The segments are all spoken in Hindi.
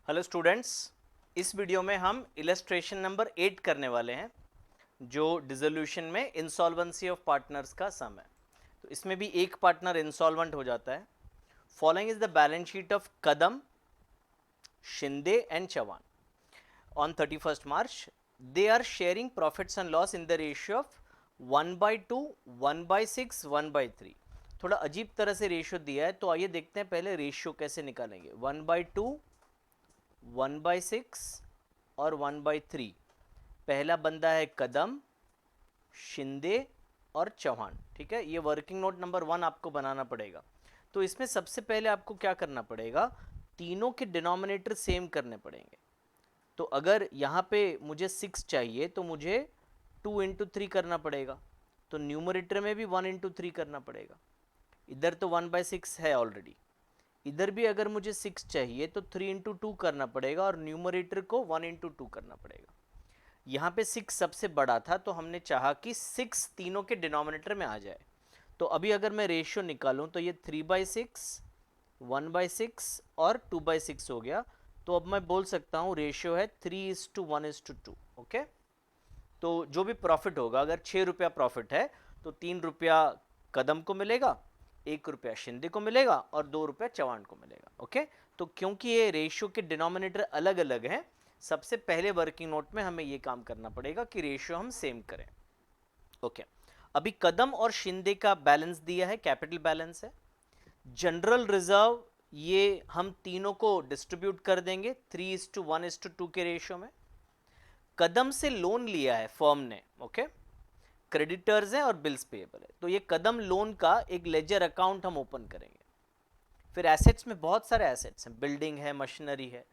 हेलो स्टूडेंट्स, इस वीडियो में हम इलस्ट्रेशन नंबर 8 करने वाले हैं जो डिसोल्यूशन में इंसॉल्वेंसी ऑफ पार्टनर्स का सम है। तो इसमें भी एक पार्टनर इंसॉल्वेंट हो जाता है। Following is the balance sheet of Kadam, Shinde and Chauhan on 31st March. They are sharing profits and loss in the ratio of 1/2, 1/6, 1/3। थोड़ा अजीब तरह से रेशियो दिया है, तो आइए देखते हैं पहले रेशियो कैसे निकालेंगे। 1/2, 1/6 और 1/3। पहला बंदा है कदम, शिंदे और चौहान। ठीक है, ये वर्किंग नोट नंबर 1 आपको बनाना पड़ेगा। तो इसमें सबसे पहले आपको क्या करना पड़ेगा, तीनों के डिनोमिनेटर सेम करने पड़ेंगे। तो अगर यहाँ पे मुझे 6 चाहिए तो मुझे 2 इंटू 3 करना पड़ेगा, तो न्यूमरेटर में भी 1 इंटू 3 करना पड़ेगा। इधर तो 1/6 है ऑलरेडी, इधर भी अगर मुझे 6 चाहिए तो 3 इंटू 2 करना पड़ेगा और न्यूमरेटर को 1 इंटू 2 करना पड़ेगा। यहाँ पे 6 सबसे बड़ा था तो हमने चाहा कि 6 तीनों के डिनोमिनेटर में आ जाए। तो अभी अगर मैं रेशियो निकालूं तो ये 3/6, 1/6 और 2/6 हो गया। तो अब मैं बोल सकता हूँ रेशियो है 3:1:2। ओके, तो जो भी प्रॉफिट होगा, अगर 6 रुपया प्रॉफिट है तो 3 रुपया कदम को मिलेगा, 1 रुपया शिंदे को मिलेगा और 2 रुपया चौहान को मिलेगा। ओके, तो क्योंकि ये रेशियो के डिनोमिनेटर अलग अलग हैं, सबसे पहले वर्किंग नोट में हमें ये काम करना पड़ेगा कि रेशियो हम सेम करें। ओके, अभी कदम और शिंदे का बैलेंस दिया है, कैपिटल बैलेंस है। जनरल रिजर्व ये हम तीनों को डिस्ट्रीब्यूट कर देंगे 3:1:2 के रेशियो में। कदम से लोन लिया है फर्म ने, ओके, क्रेडिटर्स हैं और बिल्स पेएबल है, तो ये कदम लोन का एक लेजर अकाउंट हम ओपन करेंगे। फिर एसेट्स में बहुत सारे एसेट्स हैं, बिल्डिंग है, मशीनरी है,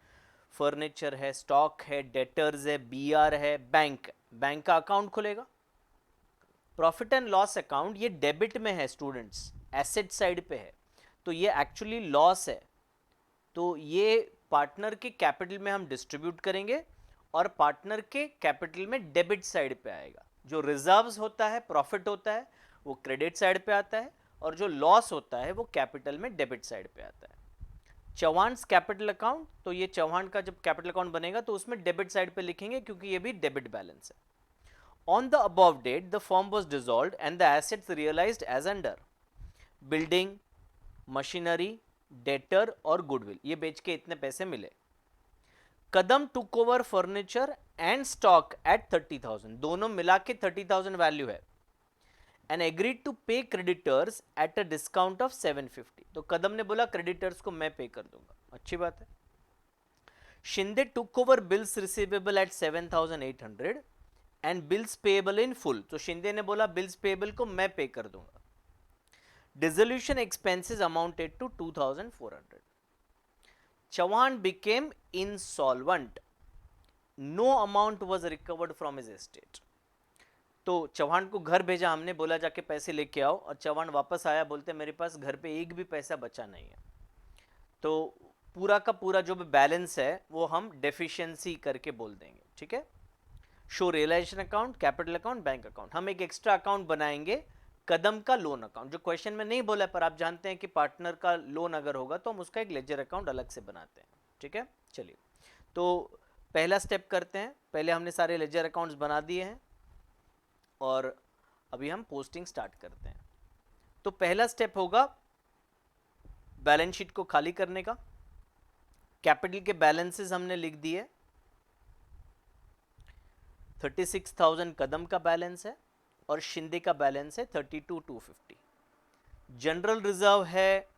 फर्नीचर है, स्टॉक है, डेटर्स है, बीआर है, बैंक, बैंक का अकाउंट खुलेगा। प्रॉफिट एंड लॉस अकाउंट ये डेबिट में है स्टूडेंट्स, एसेट साइड पे है, तो ये एक्चुअली लॉस है। तो ये पार्टनर के कैपिटल में हम डिस्ट्रीब्यूट करेंगे और पार्टनर के कैपिटल में डेबिट साइड पे आएगा। जो रिजर्व्स होता है, प्रॉफिट होता है, वो क्रेडिट साइड पे आता है और जो लॉस होता है वो कैपिटल में डेबिट साइड पे आता है। चौहान्स कैपिटल अकाउंट, तो ये चौहान का जब कैपिटल अकाउंट बनेगा तो उसमें डेबिट साइड पे लिखेंगे क्योंकि ये भी डेबिट बैलेंस है। On the above date the firm was dissolved and the assets realised as under building, machinery, debtor और गुडविल, ये बेच के इतने पैसे मिले। Kadam took over furniture and stock at 30,000, दोनों मिला के 30,000 वैल्यू है, and agreed to pay creditors at a discount of 750। तो कदम ने बोला क्रेडिटर्स को मैं पे कर दूंगा, अच्छी बात है। Shinde took over bills receivable at 7,800 and bills payable in full, तो शिंदे ने बोला बिल्स पेएबल को मैं पे कर दूंगा। Dissolution expenses amounted to 2,400. Chauhan became insolvent. No amount was recovered from his estate. तो चौहान को घर भेजा हमने, बोला जाके पैसे लेके आओ, और चौहान वापस आया, बोलते मेरे पास घर पे एक भी पैसा बचा नहीं है। तो पूरा का पूरा जो भी बैलेंस है वो हम डेफिशिएंसी करके बोल देंगे। ठीक है, show realisation account, capital account, bank account. हम एक एक्स्ट्रा अकाउंट बनाएंगे, कदम का लोन अकाउंट, जो क्वेश्चन में नहीं बोला पर आप जानते हैं कि पार्टनर का लोन अगर होगा तो हम उसका एक लेजर अकाउंट अलग से बनाते हैं। ठीक है, चलिए तो पहला स्टेप करते हैं। पहले हमने सारे लेजर अकाउंट्स बना दिए हैं और अभी हम पोस्टिंग स्टार्ट करते हैं। तो पहला स्टेप होगा बैलेंस शीट को खाली करने का। कैपिटल के बैलेंसेस हमने लिख दिए, 36,000 कदम का बैलेंस है और शिंदे का बैलेंस है 32,250। जनरल रिजर्व है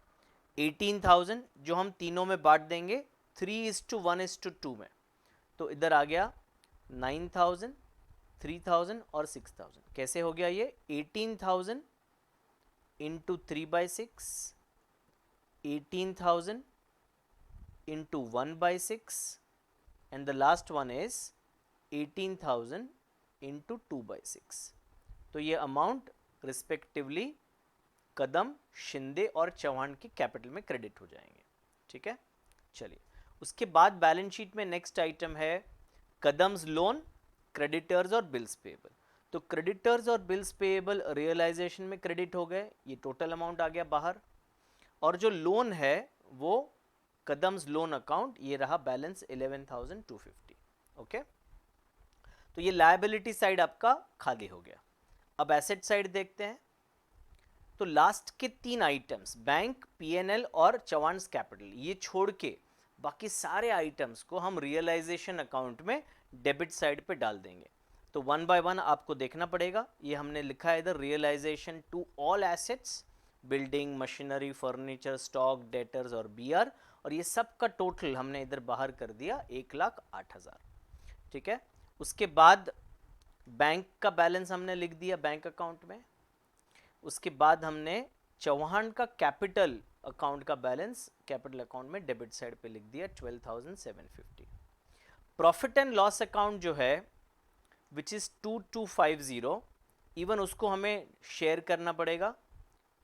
18,000 जो हम तीनों में बांट देंगे 3:1:2 में। तो इधर आ गया 9,000, 3,000 और 6,000। कैसे हो गया ये, 18,000 into 3/6, 18,000 into 1/6 and the last one is 18,000 into 2/6। तो ये अमाउंट रिस्पेक्टिवली कदम, शिंदे और चौहान के कैपिटल में क्रेडिट हो जाएंगे। ठीक है, चलिए उसके बाद बैलेंस शीट में नेक्स्ट आइटम है कदम्स लोन, क्रेडिटर्स और बिल्स पेएबल। तो क्रेडिटर्स और बिल्स पेएबल रियलाइजेशन में क्रेडिट हो गए, ये टोटल अमाउंट आ गया बाहर। और जो लोन है वो कदम्स लोन अकाउंट, ये रहा बैलेंस 11,250। ओके, तो ये लायबिलिटी साइड आपका खाली हो गया। अब एसेट साइड देखते हैं। तो लास्ट के 3 आइटम्स बैंक, पीएनएल और चवान्स कैपिटल, ये छोड़ के बाकी सारे आइटम्स को हम रियलाइजेशन अकाउंट में डेबिट साइड पे डाल देंगे। तो वन बाय वन आपको देखना पड़ेगा। ये हमने लिखा है इधर, realisation to all assets, building, machinery, furniture, stock, debtors और बीआर, और ये सब का टोटल हमने इधर बाहर कर दिया 1,08,000। ठीक है, उसके बाद बैंक का बैलेंस हमने लिख दिया बैंक अकाउंट में। उसके बाद हमने चौहान का कैपिटल अकाउंट का बैलेंस कैपिटल अकाउंट में डेबिट साइड पे लिख दिया 12,750। प्रॉफिट एंड लॉस अकाउंट जो है विच इज 2250, इवन उसको हमें शेयर करना पड़ेगा।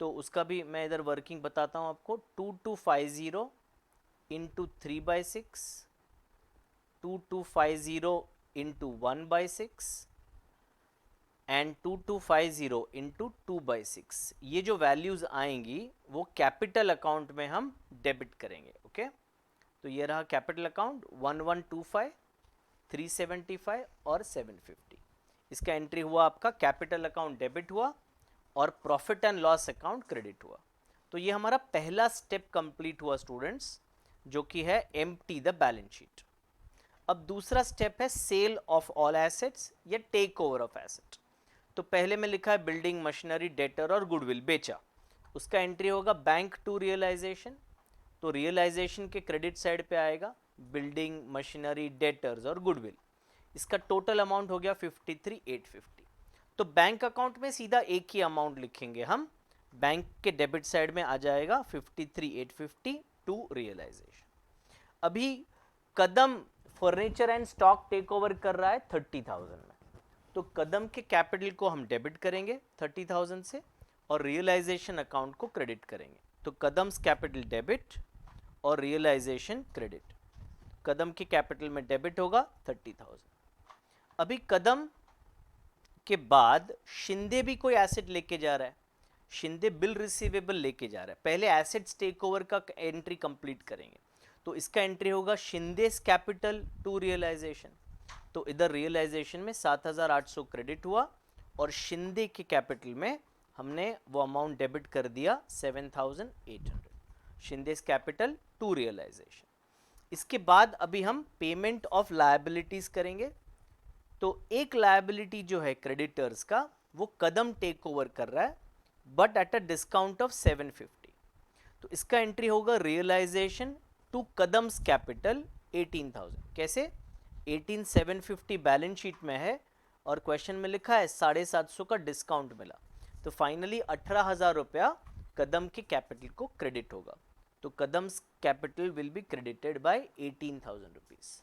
तो उसका भी मैं इधर वर्किंग बताता हूं आपको। 2250 इंटू 3/6, 2250 इंटू 1/6 एंड 2250 इंटू 2/6। ये जो वैल्यूज आएंगी वो कैपिटल अकाउंट में हम डेबिट करेंगे। ओके, तो ये रहा कैपिटल अकाउंट 1125, 375 और 750। इसका एंट्री हुआ आपका, कैपिटल अकाउंट डेबिट हुआ और profit and loss account credit हुआ। तो ये हमारा पहला स्टेप कंप्लीट हुआ स्टूडेंट्स, जो कि है एम्प्टी द बैलेंस शीट। अब दूसरा स्टेप है सेल ऑफ ऑल एसेट्स या टेक ओवर ऑफ एसेट। तो पहले में लिखा है बिल्डिंग, मशीनरी, डेटर और गुडविल बेचा, उसका एंट्री होगा बैंक टू रियलाइजेशन। तो रियलाइजेशन के क्रेडिट साइड पे आएगा बिल्डिंग, मशीनरी, डेटर्स और गुडविल। इसका टोटल अमाउंट हो गया 53,850। तो बैंक अकाउंट में सीधा एक ही अमाउंट लिखेंगे हम, बैंक के डेबिट साइड में आ जाएगा 53,850 टू रियलाइजेशन। अभी Kadam furniture and stock take over कर रहा है 30,000 में, तो कदम के कैपिटल को हम डेबिट करेंगे 30,000 से और रियलाइजेशन अकाउंट को क्रेडिट करेंगे। तो कदम्स कैपिटल डेबिट और रियलाइजेशन क्रेडिट। कदम के कैपिटल में डेबिट होगा 30,000। अभी कदम के बाद शिंदे भी कोई एसेट लेके जा रहा है, शिंदे बिल रिसीवेबल लेके जा रहा है। पहले एसेट्स टेक ओवर का एंट्री कंप्लीट करेंगे, तो इसका एंट्री होगा शिंदेस कैपिटल टू रियलाइजेशन। तो इधर रियलाइजेशन में 7,800 क्रेडिट हुआ और शिंदे के कैपिटल में हमने वो अमाउंट डेबिट कर दिया 7,800, शिंदेस कैपिटल टू रियलाइजेशन। इसके बाद अभी हम पेमेंट ऑफ लायबिलिटीज करेंगे। तो एक लायबिलिटी जो है क्रेडिटर्स का, वो कदम टेक ओवर कर रहा है but at a discount of 750। तो इसका एंट्री होगा रियलाइजेशन टू कदम्स कैपिटल 18,000। कैसे? 18,750 बैलेंस शीट में है और क्वेश्चन में लिखा है 750 का डिस्काउंट मिला, तो फाइनली 18,000 रुपया कदम के कैपिटल को क्रेडिट होगा। तो Kadam's capital will be credited by 18,000 rupees.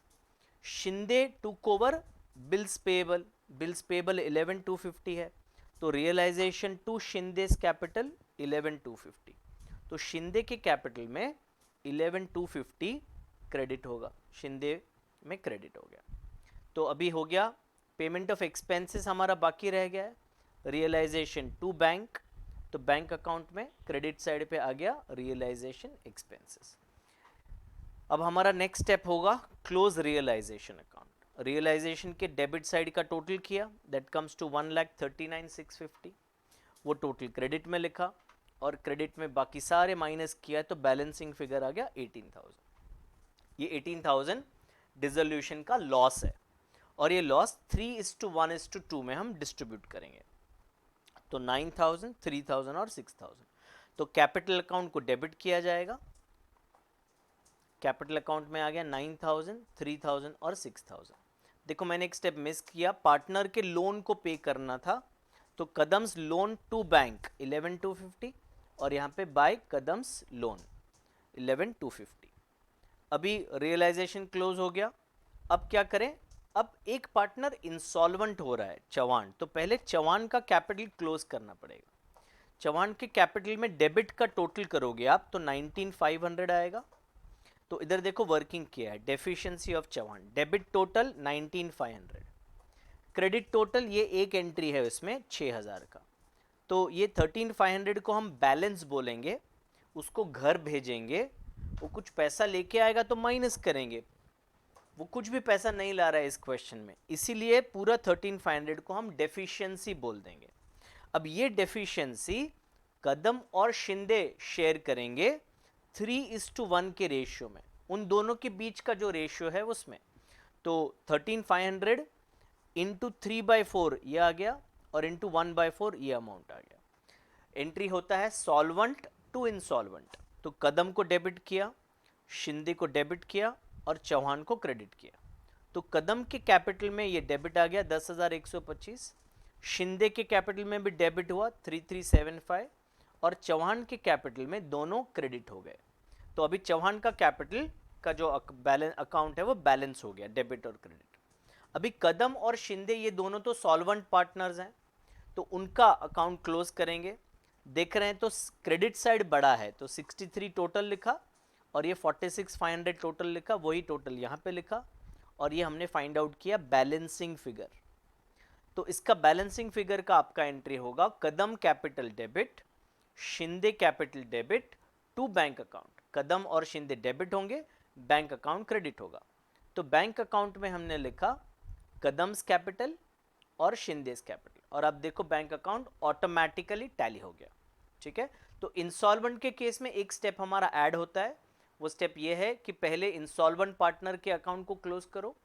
Shinde took over bills payable, bills payable 11,250 है, तो रियलाइजेशन टू शिंदेस कैपिटल 11,250। तो शिंदे के कैपिटल में 11,250 क्रेडिट होगा, शिंदे में क्रेडिट हो गया। तो अभी हो गया पेमेंट ऑफ एक्सपेंसेस, हमारा बाकी रह गया है रियलाइजेशन टू बैंक। तो बैंक अकाउंट में क्रेडिट साइड पे आ गया रियलाइजेशन एक्सपेंसेस। अब हमारा नेक्स्ट स्टेप होगा क्लोज रियलाइजेशन अकाउंट। रियलाइजेशन के डेबिट साइड का टोटल किया, दैट कम्स टू 1,39,650। वो टोटल क्रेडिट में लिखा और क्रेडिट में बाकी सारे माइनस किया, तो बैलेंसिंग फिगर आ गया 18,000। ये 18,000 डिसोल्यूशन का लॉस है और ये लॉस 3:1:2 में हम डिस्ट्रीब्यूट करेंगे। तो 9,000, 3,000 और 6,000। तो कैपिटल अकाउंट को डेबिट किया जाएगा, कैपिटल अकाउंट में आ गया 9,000, 3,000 और 6,000। देखो मैंने एक स्टेप मिस किया, पार्टनर के लोन को पे करना था, तो कदम्स लोन टू बैंक 11,250 और यहाँ पे बाय कदम्स लोन 11,250। अभी रियलाइजेशन क्लोज हो गया। अब क्या करें? अब एक पार्टनर इंसॉल्वेंट हो रहा है, चौहान, तो पहले चौहान का कैपिटल क्लोज करना पड़ेगा। चौहान के कैपिटल में डेबिट का टोटल करोगे आप तो 19,500 आएगा। तो इधर देखो वर्किंग किया है, deficiency of Chauhan, debit total 19,500, credit total ये एक एंट्री है उसमें 6,000 का। तो ये 13,500 को हम बैलेंस बोलेंगे, उसको घर भेजेंगे वो कुछ पैसा लेके आएगा तो माइनस करेंगे, वो कुछ भी पैसा नहीं ला रहा है इस क्वेश्चन में, इसीलिए पूरा 13500 को हम डेफिशिएंसी बोल देंगे। अब ये डेफिशिएंसी कदम और शिंदे शेयर करेंगे 3:1 के रेशियो में, उन दोनों के बीच का जो रेशियो है उसमें। तो 13500 इंटू 3/4 ये आ गया, और इंटू 1/4 ये अमाउंट आ गया। एंट्री होता है सॉल्वेंट टू इंसॉल्वेंट, तो कदम को डेबिट किया, शिंदे को डेबिट किया और चौहान को क्रेडिट किया। तो कदम के कैपिटल में ये डेबिट आ गया 10,125, शिंदे के कैपिटल में भी डेबिट हुआ 3375, और चौहान के कैपिटल में दोनों क्रेडिट हो गए। तो अभी चौहान का कैपिटल का जो बैलेंस अकाउंट है वो बैलेंस हो गया, डेबिट और क्रेडिट। अभी कदम और शिंदे ये दोनों तो सॉल्वेंट पार्टनर्स हैं, तो उनका अकाउंट क्लोज करेंगे। देख रहे हैं तो क्रेडिट साइड बड़ा है, तो 63 टोटल लिखा, और ये 46,500 टोटल लिखा, वही टोटल यहाँ पे लिखा, और ये हमने फाइंड आउट किया बैलेंसिंग फिगर। तो इसका बैलेंसिंग फिगर का आपका एंट्री होगा Kadam capital debit, Shinde capital debit to bank account. Kadam और शिंदे डेबिट होंगे, बैंक अकाउंट क्रेडिट होगा। तो बैंक अकाउंट में हमने लिखा कदम्स कैपिटल और शिंदेस कैपिटल, और अब देखो बैंक अकाउंट ऑटोमेटिकली टैली हो गया। ठीक है, तो इंसॉल्वेंट के केस में एक स्टेप हमारा ऐड होता है, वो स्टेप ये है कि पहले इंसॉल्वेंट पार्टनर के अकाउंट को क्लोज करो,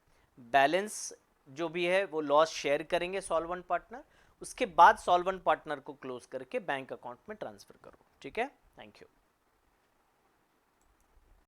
बैलेंस जो भी है वो लॉस शेयर करेंगे सॉल्वेंट पार्टनर, उसके बाद सॉल्वेंट पार्टनर को क्लोज करके बैंक अकाउंट में ट्रांसफर करो। ठीक है, थैंक यू।